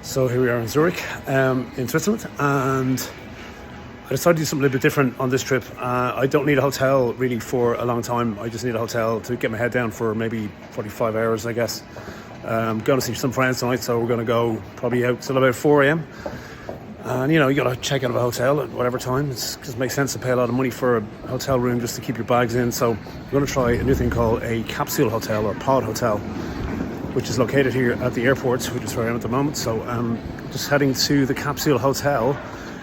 So here we are in Zurich, in Switzerland, and I decided to do something a little bit different on this trip. I don't need a hotel really for a long time. I just need a hotel to get my head down for maybe 45 hours, I guess. I'm going to see some friends tonight, so we're going to go probably out till about 4 a.m. And you got to check out of a hotel at whatever time. It just makes sense to pay a lot of money for a hotel room just to keep your bags in. So we're going to try a new thing called a capsule hotel or pod hotel, which is located here at the airport, which is where I am at the moment. So I'm just heading to the capsule hotel.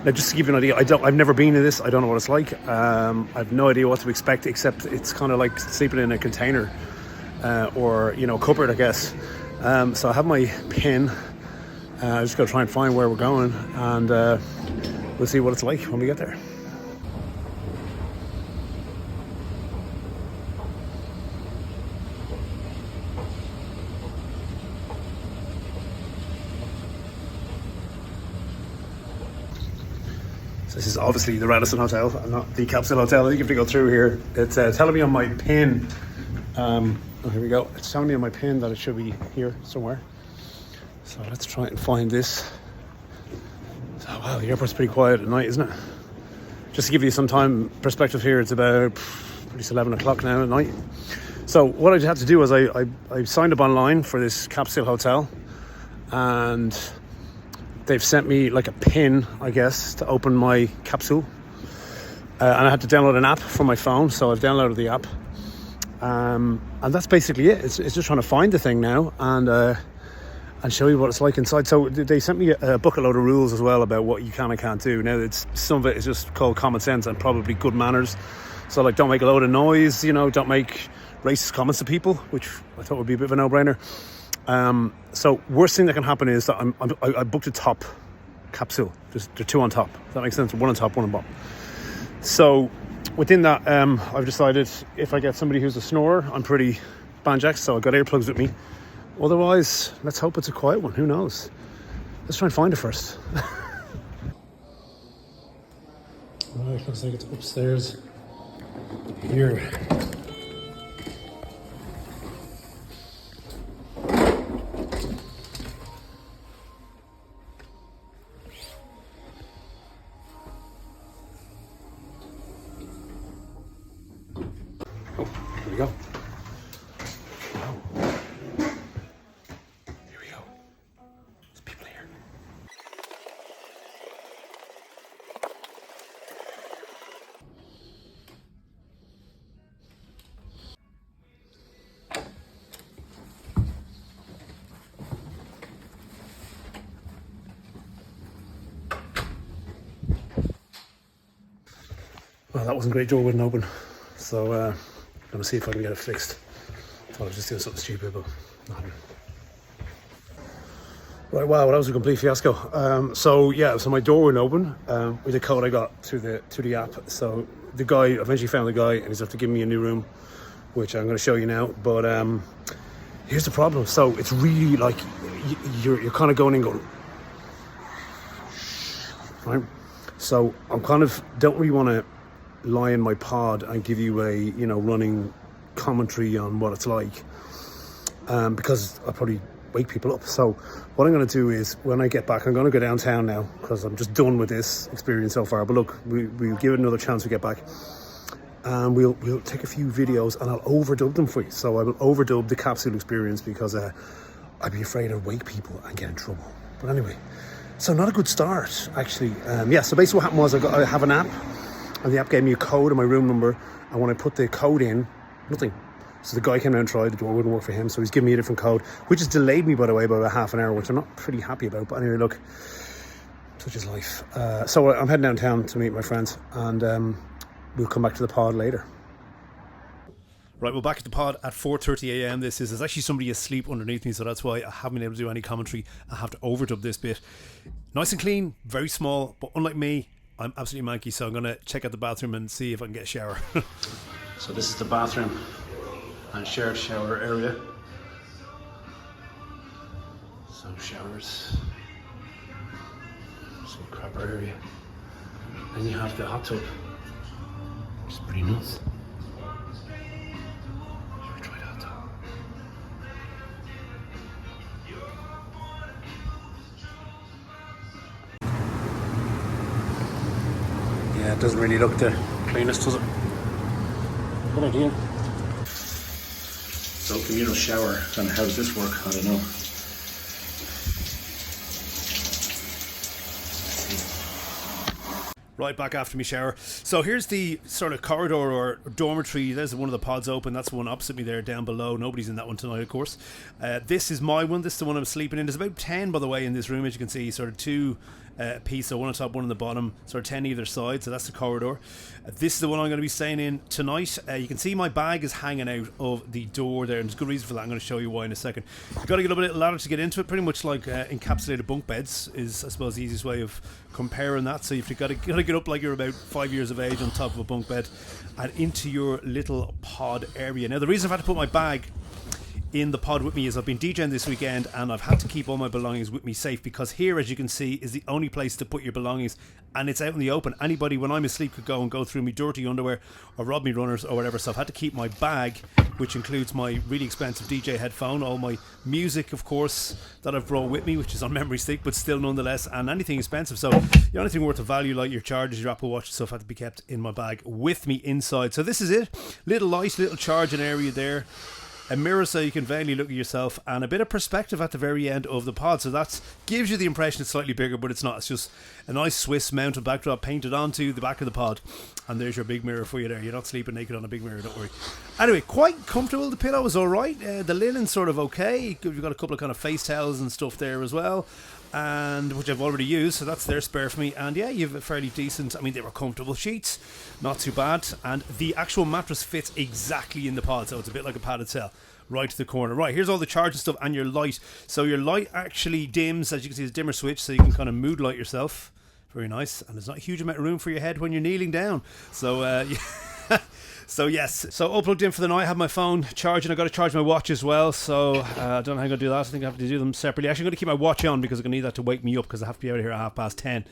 Now, just to give you an idea, I've never been to this. I don't know what it's like. I've no idea what to expect, except it's kind of like sleeping in a container or cupboard, I guess. So I have my pin. I'm just going to try and find where we're going, and we'll see what it's like when we get there. So this is obviously the Radisson Hotel, not the Capsule Hotel. I think you have to go through here. It's telling me on my pin. Here we go. It's telling me on my pin that it should be here somewhere. So let's try and find this. So, wow, the airport's pretty quiet at night, isn't it? Just to give you some time perspective here, it's about 11 o'clock now at night. So what I had to do was I signed up online for this capsule hotel, and they've sent me like a pin, I guess, to open my capsule. And I had to download an app from my phone, so I've downloaded the app. And that's basically it. It's just trying to find the thing now and show you what it's like inside. So they sent me a book, a load of rules as well about what you can and can't do. Now, some of it is just called common sense and probably good manners. So like, don't make a load of noise, don't make racist comments to people, which I thought would be a bit of a no-brainer. So worst thing that can happen is that I booked a top capsule. They're two on top. Does that make sense? One on top, one on bottom. So within that, I've decided if I get somebody who's a snorer, I'm pretty banjaxed, so I've got earplugs with me. Otherwise, let's hope it's a quiet one. Who knows? Let's try and find it first. Right, looks like it's upstairs here. Oh, here we go. Well, that wasn't great. Door wouldn't open, so I'm going to see if I can get it fixed. Thought I was just doing something stupid, but not. Right, wow, that was a complete fiasco. So my door wouldn't open with the code I got through the app. So the guy eventually found the guy, and he's have to give me a new room, which I'm going to show you now. But here's the problem. So it's really like you're kind of going and going, right? So I'm kind of don't really want to lie in my pod and give you a running commentary on what it's like, because I'll probably wake people up. So what I'm going to do is when I get back, I'm going to go downtown now because I'm just done with this experience so far. But look, we'll give it another chance to get back, and we'll take a few videos and I'll overdub them for you. So I will overdub the capsule experience because I'd be afraid I'd wake people and get in trouble. But anyway, so not a good start actually. So basically what happened was I have an app, and the app gave me a code and my room number, and when I put the code in, nothing. So the guy came down and tried, the door wouldn't work for him, so he's giving me a different code, which has delayed me, by the way, by about half an hour, which I'm not pretty happy about. But anyway, look, such is life. So I'm heading downtown to meet my friends, and we'll come back to the pod later. Right, we're back at the pod at 4:30 a.m. There's actually somebody asleep underneath me, so that's why I haven't been able to do any commentary. I have to overdub this bit. Nice and clean, very small, but unlike me, I'm absolutely manky, so I'm going to check out the bathroom and see if I can get a shower. So this is the bathroom and shared shower area. So showers. Some crapper area. Then you have the hot tub, which is pretty nice. Should we try the hot tub? it doesn't really look the cleanest, does it? Good idea. So communal shower, and how does this work? I don't know. Right, back after me shower. So here's the sort of corridor or dormitory. There's one of the pods open. That's the one opposite me there down below. Nobody's in that one tonight, of course. This is my one. This is the one I'm sleeping in. There's about 10, by the way, in this room, as you can see. Sort of two piece, so one on top, one on the bottom. Sort of 10 either side, so that's the corridor. This is the one I'm going to be staying in tonight. You can see my bag is hanging out of the door there, and there's a good reason for that. I'm going to show you why in a second. You've got to get up a little ladder to get into it, pretty much like encapsulated bunk beds is, I suppose, the easiest way of comparing that. So you've got to get up like you're about 5 years of age on top of a bunk bed and into your little pod area. Now, the reason I've had to put my bag in the pod with me is I've been DJing this weekend and I've had to keep all my belongings with me safe, because here, as you can see, is the only place to put your belongings, and it's out in the open. Anybody, when I'm asleep, could go and go through me dirty underwear or rob me runners or whatever. So I've had to keep my bag, which includes my really expensive DJ headphone, all my music, of course, that I've brought with me, which is on memory stick, but still nonetheless, and anything expensive. So the only thing worth of value, like your chargers, your Apple Watch and stuff, had to be kept in my bag with me inside. So this is it. Little light, little charging area there. A mirror so you can vaguely look at yourself, and a bit of perspective at the very end of the pod. So that gives you the impression it's slightly bigger, but it's not. It's just a nice Swiss mounted backdrop painted onto the back of the pod, and there's your big mirror for you there. You're not sleeping naked on a big mirror, don't worry. Anyway, quite comfortable. The pillow is alright. The linen's sort of okay. You've got a couple of kind of face towels and stuff there as well, and which I've already used, so that's there spare for me. And yeah, you've a fairly decent, I mean, they were comfortable sheets, not too bad, and the actual mattress fits exactly in the pod, so it's a bit like a padded cell. Right to the corner. Right, here's all the charging stuff and your light. So your light actually dims, as you can see, it's a dimmer switch, so you can kind of mood light yourself. Very nice. And there's not a huge amount of room for your head when you're kneeling down. So yeah. So yes, so all plugged in for the night. I have my phone charging. I've got to charge my watch as well, so I don't know how I'm going to do that. I think I have to do them separately. Actually, I'm going to keep my watch on because I'm going to need that to wake me up, because I have to be out of here at 10:30.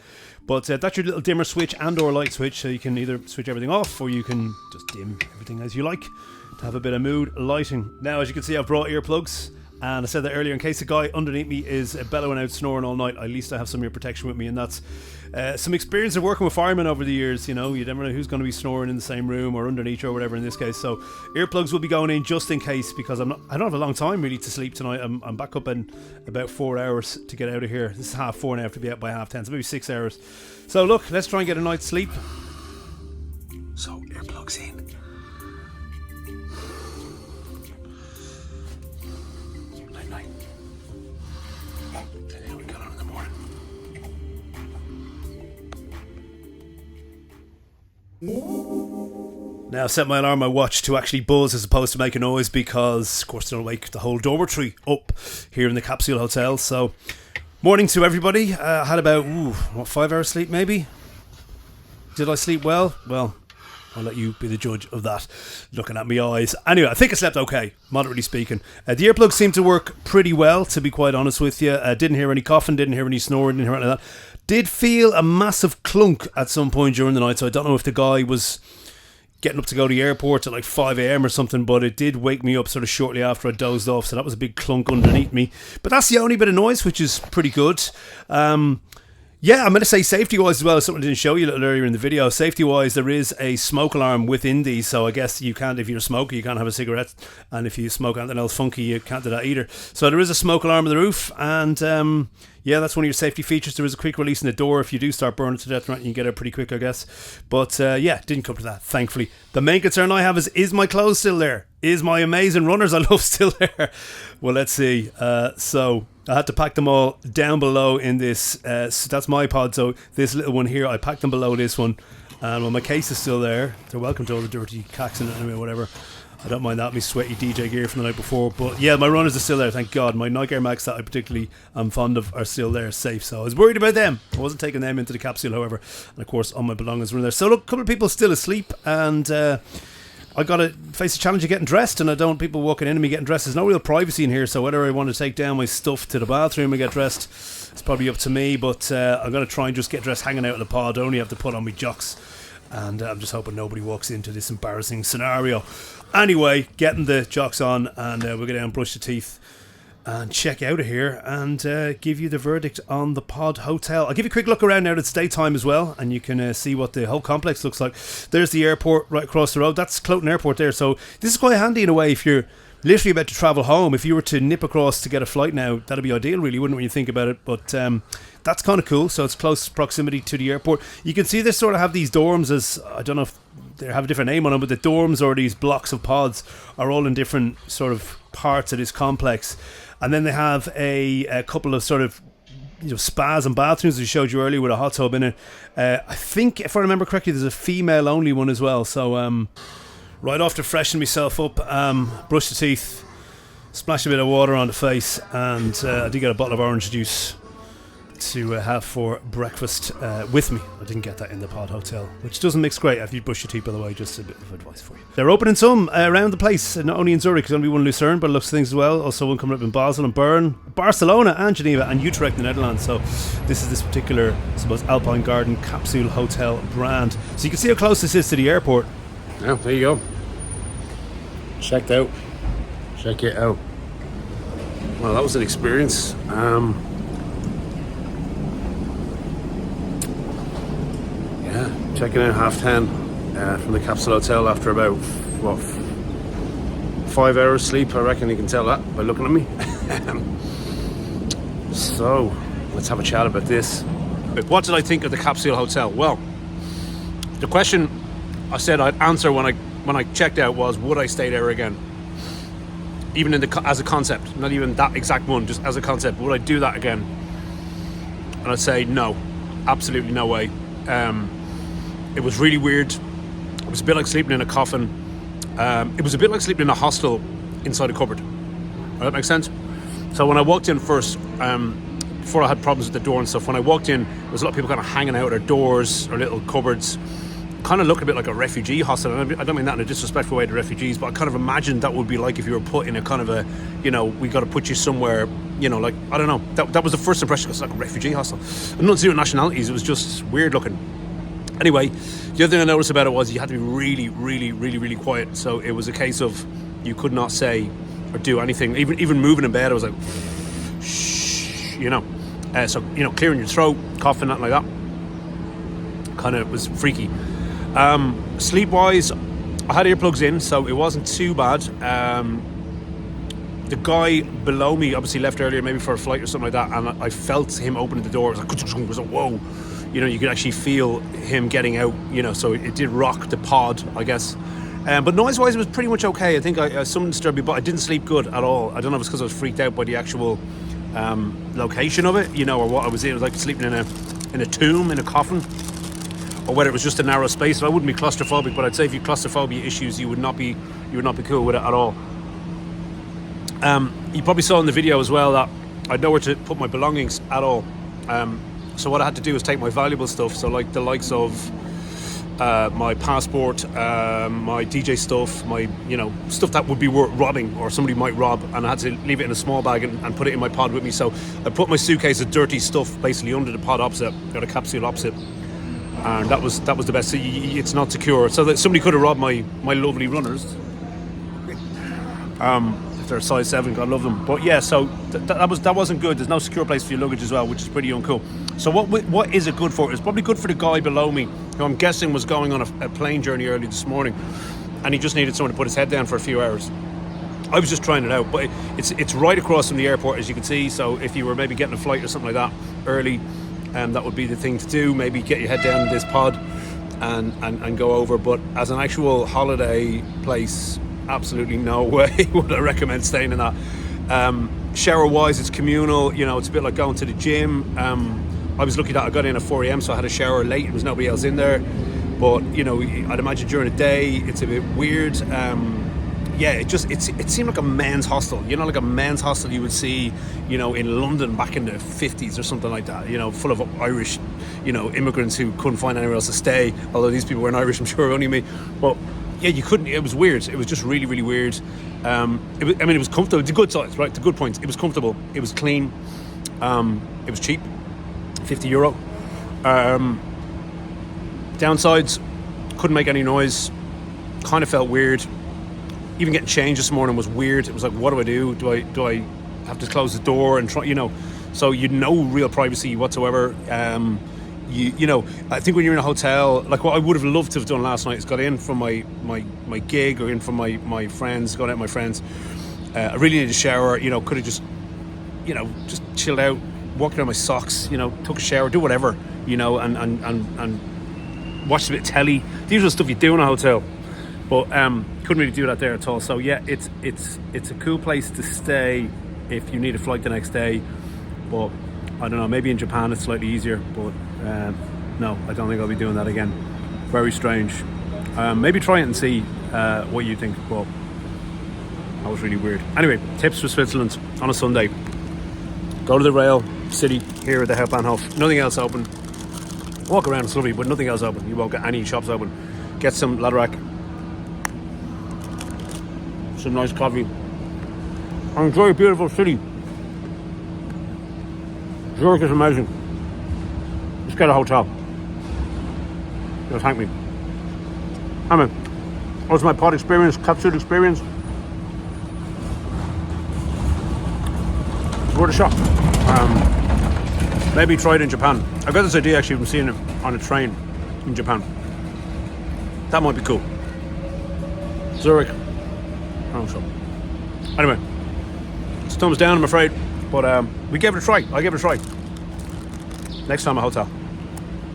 But that's your little dimmer switch and or light switch, so you can either switch everything off or you can just dim everything as you like to have a bit of mood lighting. Now, as you can see, I've brought earplugs. And I said that earlier, in case the guy underneath me is bellowing out, snoring all night, at least I have some ear protection with me, and that's some experience of working with firemen over the years. You know, you never know who's going to be snoring in the same room or underneath you or whatever in this case. So earplugs will be going in just in case, because I don't have a long time really to sleep tonight. I'm back up in about 4 hours to get out of here. This is 4:30 now, I have to be out by 10:30, so maybe 6 hours. So look, let's try and get a night's sleep. So earplugs in. Now, I've set my alarm, my watch, to actually buzz as opposed to make a noise, because, of course, it'll wake the whole dormitory up here in the Capsule Hotel. So, morning to everybody. I had about 5 hours sleep, maybe. Did I sleep well? Well, I'll let you be the judge of that, looking at my eyes. Anyway, I think I slept okay, moderately speaking. The earplugs seemed to work pretty well, to be quite honest with you. Didn't hear any coughing, didn't hear any snoring, didn't hear anything like that. Did feel a massive clunk at some point during the night, so I don't know if the guy was getting up to go to the airport at like 5 a.m. or something, but it did wake me up sort of shortly after I dozed off, so that was a big clunk underneath me. But that's the only bit of noise, which is pretty good. Yeah, I'm going to say safety-wise as well, something I didn't show you a little earlier in the video. Safety-wise, there is a smoke alarm within these, so I guess you can't, if you're a smoker, you can't have a cigarette, and if you smoke anything else funky, you can't do that either. So there is a smoke alarm on the roof, and yeah, that's one of your safety features. There is a quick release in the door if you do start burning to death, right? You can get out pretty quick, I guess. But yeah, didn't come to that, thankfully. The main concern I have is my clothes still there? Is my amazing runners I love still there? Well, let's see. So I had to pack them all down below in this. So that's my pod. So this little one here, I packed them below this one. And well, my case is still there. They're welcome to all the dirty cacks in it anyway, whatever. I don't mind that, my sweaty DJ gear from the night before. But yeah, my runners are still there, thank God. My Nike Air Max that I particularly am fond of are still there, safe. So I was worried about them. I wasn't taking them into the capsule, however. And of course, all my belongings were in there. So look, a couple of people still asleep, and I got to face the challenge of getting dressed, and I don't want people walking into me getting dressed. There's no real privacy in here, so whether I want to take down my stuff to the bathroom and get dressed, it's probably up to me. But I'm going to try and just get dressed hanging out in the pod. I only have to put on my jocks, and I'm just hoping nobody walks into this embarrassing scenario. Anyway, getting the jocks on, and we'll get down and brush the teeth. and check out of here and give you the verdict on the Pod Hotel. I'll give you a quick look around now that it's daytime as well, and you can see what the whole complex looks like. There's the airport right across the road. That's Kloten Airport there, so this is quite handy in a way if you're literally about to travel home. If you were to nip across to get a flight now, that'd be ideal really, wouldn't it, when you think about it? But that's kind of cool, so it's close proximity to the airport. You can see they sort of have these dorms as, I don't know if they have a different name on them, but the dorms or these blocks of pods are all in different sort of parts of this complex. And then they have a couple of sort of spas and bathrooms, as I showed you earlier, with a hot tub in it. I think, if I remember correctly, there's a female only one as well. So right off to freshen myself up, brush the teeth, splash a bit of water on the face, and I did get a bottle of orange juice to have for breakfast with me. I didn't get that in the Pod Hotel, which doesn't mix great after you brush your teeth, by the way. Just a bit of advice for you. They're opening some around the place, not only in Zurich. There's only one in Lucerne, but it looks things as well. Also one coming up in Basel and Bern, Barcelona and Geneva and Utrecht in the Netherlands. So this is this particular, I suppose, Alpine Capsule Hotel brand. So you can see how close this is to the airport. Yeah, there you go. Checked out. Check it out. Well, that was an experience. Checking out 10:30 from the Capsule Hotel after about 5 hours sleep. I reckon you can tell that by looking at me. So let's have a chat about this. What did I think of the Capsule Hotel? Well, the question I said I'd answer when I checked out was, would I stay there again? Even as a concept, not even that exact one, just as a concept, would I do that again? And I'd say no, absolutely no way. It was really weird. It was a bit like sleeping in a coffin. It was a bit like sleeping in a hostel inside a cupboard. Does that make sense? So when I walked in first, before I had problems with the door and stuff, when I walked in, there was a lot of people kind of hanging out their doors or little cupboards. Kind of looked a bit like a refugee hostel. And I don't mean that in a disrespectful way to refugees, but I kind of imagined that would be like if you were put in a kind of a, we got to put you somewhere, like, I don't know. That was the first impression. It's like a refugee hostel. And not zero nationalities. It was just weird looking. Anyway, the other thing I noticed about it was you had to be really, really, really, really quiet. So it was a case of you could not say or do anything. Even moving in bed, I was like, shh, So, clearing your throat, coughing, nothing like that. Kind of was freaky. Sleep-wise, I had earplugs in, so it wasn't too bad. The guy below me obviously left earlier, maybe for a flight or something like that, and I felt him opening the door. It was like whoa. You could actually feel him getting out, so it did rock the pod, I guess. But noise-wise, it was pretty much okay. I think something disturbed me, but I didn't sleep good at all. I don't know if it's because I was freaked out by the actual location of it, or what I was in. It was like sleeping in a tomb, in a coffin, or whether it was just a narrow space. So I wouldn't be claustrophobic, but I'd say if you have claustrophobia issues, you would not be cool with it at all. You probably saw in the video as well that I had nowhere to put my belongings at all. So what I had to do was take my valuable stuff, so like the likes of my passport, my DJ stuff, my stuff that would be worth robbing or somebody might rob, and I had to leave it in a small bag and put it in my pod with me. So I put my suitcase of dirty stuff basically under the pod opposite, or the capsule opposite, and that was the best. So it's not secure, so that somebody could have robbed my lovely runners. If they're size 7, God love them. But yeah, so that wasn't good. There's no secure place for your luggage as well, which is pretty uncool. So what is it good for? It's probably good for the guy below me, who I'm guessing was going on a plane journey early this morning, and he just needed someone to put his head down for a few hours. I was just trying it out, but it's right across from the airport, as you can see. So if you were maybe getting a flight or something like that early, that would be the thing to do. Maybe get your head down in this pod and go over. But as an actual holiday place, absolutely no way would I recommend staying in that. Shower wise, it's communal, it's a bit like going to the gym. I was lucky that I got in at 4 a.m, so I had a shower late. There was nobody else in there, but I'd imagine during the day it's a bit weird. It seemed like a men's hostel, like a men's hostel you would see in London back in the 50s or something like that, full of Irish immigrants who couldn't find anywhere else to stay, although these people weren't Irish, I'm sure, only me. But yeah, you couldn't. It was weird. It was just really, really weird. It was comfortable. It's a good size, right? The good points. It was comfortable. It was clean. It was cheap, €50. Downsides: couldn't make any noise. Kind of felt weird. Even getting changed this morning was weird. It was like, what do I do? Do I have to close the door and try, so no real privacy whatsoever. I think when you're in a hotel, like what I would have loved to have done last night is got in from my gig or in from my friends, gone out with my friends. I really needed a shower, could have just chilled out, walked around my socks, took a shower, do whatever, and watched a bit of telly. The usual stuff you do in a hotel. But couldn't really do that there at all. So yeah, it's a cool place to stay if you need a flight the next day. But I don't know, maybe in Japan it's slightly easier. But no, I don't think I'll be doing that again. Very strange. Maybe try it and see what you think. But that was really weird. Anyway, tips for Switzerland on a Sunday. Go to the rail city here at the Hauptbahnhof. Nothing else open. Walk around, it's lovely, but nothing else open. You won't get any shops open. Get some Laderack, some nice coffee, and enjoy a beautiful city. Zurich is amazing. Just get a hotel. You'll thank me. Anyway, that was my pod experience, capsule experience. Worth a shot. Maybe try it in Japan. I got this idea actually from seeing it on a train in Japan. That might be cool. Zurich. Oh, so. Anyway, it's thumbs down, I'm afraid. But we gave it a try. I gave it a try. Next time a hotel.